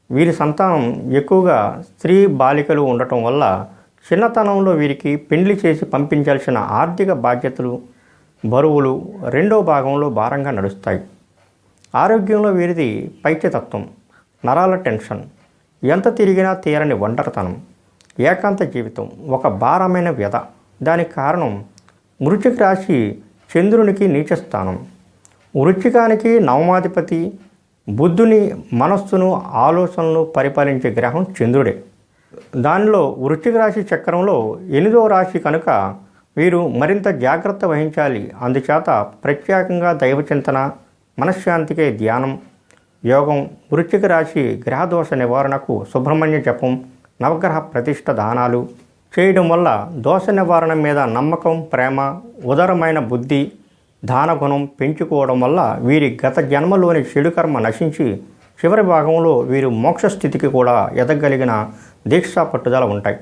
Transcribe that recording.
వీరి సంతానం ఎక్కువగా స్త్రీ బాలికలు ఉండటం వల్ల చిన్నతనంలో వీరికి పెండ్లి చేసి పంపించాల్సిన ఆర్థిక బాధ్యతలు బరువులు రెండో భాగంలో భారంగా నడుస్తాయి. ఆరోగ్యంలో వీరిది పైత్యతత్వం, నరాల టెన్షన్, ఎంత తిరిగినా తీరని ఒంటరితనం, ఏకాంత జీవితం ఒక భారమైన వ్యధ. దానికి కారణం వృశ్చిక రాశి చంద్రునికి నీచస్థానం. వృశ్చికానికి నవమాధిపతి, బుద్ధుని మనస్సును ఆలోచనలు పరిపాలించే గ్రహం చంద్రుడే. దానిలో వృశ్చిక రాశి చక్రంలో 8వ రాశి కనుక వీరు మరింత జాగ్రత్త వహించాలి. అందుచేత ప్రత్యేకంగా దైవచింతన, మనశ్శాంతికే ధ్యానం, యోగం, వృశ్చిక రాశి గ్రహదోష నివారణకు సుబ్రహ్మణ్య జపం, నవగ్రహ ప్రతిష్ఠ దానాలు చేయడం వల్ల దోష నివారణ మీద నమ్మకం, ప్రేమ, ఉదారమైన బుద్ధి, దానగుణం పెంచుకోవడం వల్ల వీరి గత జన్మలోని చెడు కర్మ నశించి చివరి భాగంలో వీరు మోక్ష స్థితికి కూడా ఎదగలిగిన దీక్షా పట్టుదల ఉంటాయి.